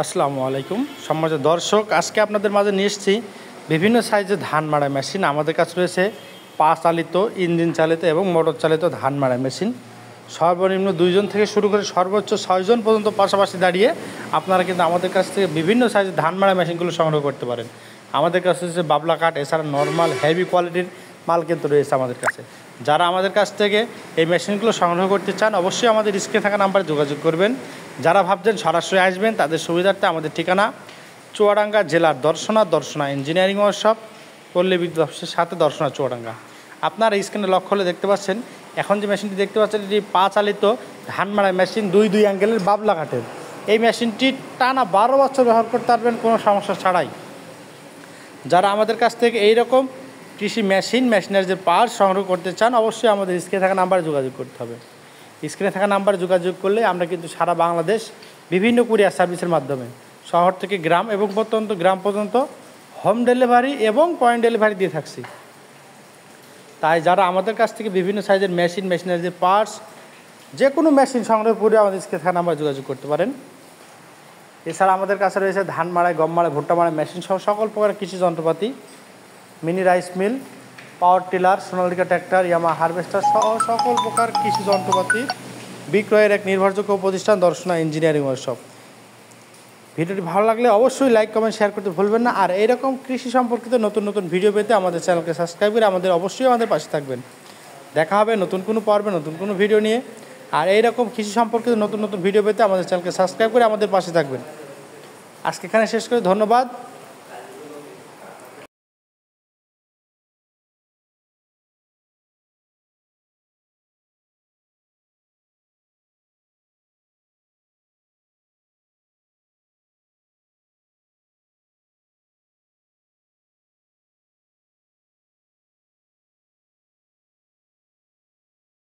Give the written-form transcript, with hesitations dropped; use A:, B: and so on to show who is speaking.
A: আসসালামু আলাইকুম সম্মানিত দর্শক, আজকে আপনাদের মাঝে নিয়ে এসেছি বিভিন্ন সাইজের ধান মাড়াই মেশিন। আমাদের কাছে রয়েছে পা চালিত, ইঞ্জিন চালিত এবং মোটর চালিত ধান মাড়াই মেশিন। সর্বনিম্ন 2 জন থেকে শুরু করে সর্বোচ্চ 6 জন পর্যন্ত পাশাপাশি দাঁড়িয়ে আপনারা কিন্তু আমাদের কাছ থেকে বিভিন্ন সাইজের ধান মাড়াই মেশিনগুলো সংগ্রহ করতে পারেন। আমাদের কাছে রয়েছে বাবলা কাঠ, এছাড়া নর্মাল হেভি কোয়ালিটির মাল কিন্তু রয়েছে আমাদের কাছে। যারা আমাদের কাছ থেকে এই মেশিনগুলো সংগ্রহ করতে চান অবশ্যই আমাদের স্ক্রিনে থাকা নাম্বারে যোগাযোগ করবেন। যারা ভাবছেন সরাসরি আসবেন তাদের সুবিধার্থে আমাদের ঠিকানা চুয়াডাঙ্গা জেলার দর্শনা ইঞ্জিনিয়ারিং ওয়ার্কশপ, পল্লী বিদ্যুৎ অফিসের সাথে দর্শনা চুয়াডাঙ্গা। আপনারা স্ক্রিনে লক্ষ্য হলে দেখতে পাচ্ছেন, এখন যে মেশিনটি দেখতে পাচ্ছেন এটি পা চালিত ধান মাড়াই মেশিন, দুই অ্যাঙ্গেলের বাবলা কাঠের। এই মেশিনটি টানা 12 বছর ব্যবহার করতে পারবেন কোনো সমস্যা ছাড়াই। যারা আমাদের কাছ থেকে এইরকম কৃষি মেশিনের যে পার্টস সংগ্রহ করতে চান অবশ্যই আমাদের স্ক্রিনে থাকা নাম্বারে যোগাযোগ করতে হবে। স্ক্রিনে থাকা নাম্বারে যোগাযোগ করলে আমরা কিন্তু সারা বাংলাদেশ বিভিন্ন কুরিয়ার সার্ভিসের মাধ্যমে শহর থেকে গ্রাম এবং প্রত্যন্ত গ্রাম পর্যন্ত হোম ডেলিভারি এবং পয়েন্ট ডেলিভারি দিয়ে থাকছি। তাই যারা আমাদের কাছ থেকে বিভিন্ন সাইজের মেশিনের যে পার্টস, যে কোনো মেশিন সংগ্রহ করে আমাদের স্ক্রিনে থাকা নাম্বারে যোগাযোগ করতে পারেন। এছাড়া আমাদের কাছে রয়েছে ধান মাড়াই, গম মাড়াই, ভুট্টা মাড়াই মেশিন সহ সকল প্রকার কৃষি যন্ত্রপাতি, mini rice mill, power tiller, Sonalika tractor, Yamaha harvester সহ সকল প্রকার কৃষি যন্ত্রপাতি বিক্রয়ের এক নির্ভরযোগ্য প্রতিষ্ঠান দর্শনা ইঞ্জিনিয়ারিং ওয়ার্কশপ। ভিডিওটি ভালো লাগলে অবশ্যই লাইক, কমেন্ট, শেয়ার করতে ভুলবেন না। আর এইরকম কৃষি সম্পর্কিত নতুন ভিডিও পেতে আমাদের চ্যানেলকে সাবস্ক্রাইব করে অবশ্যই আমাদের পাশে থাকবেন। দেখা হবে নতুন কোনো পর্বে নতুন কোনো ভিডিও নিয়ে। আর এইরকম কৃষি সম্পর্কিত নতুন ভিডিও পেতে আমাদের চ্যানেলকে সাবস্ক্রাইব করে আমাদের পাশে থাকবেন। আজকে এখানে শেষ করি, ধন্যবাদ।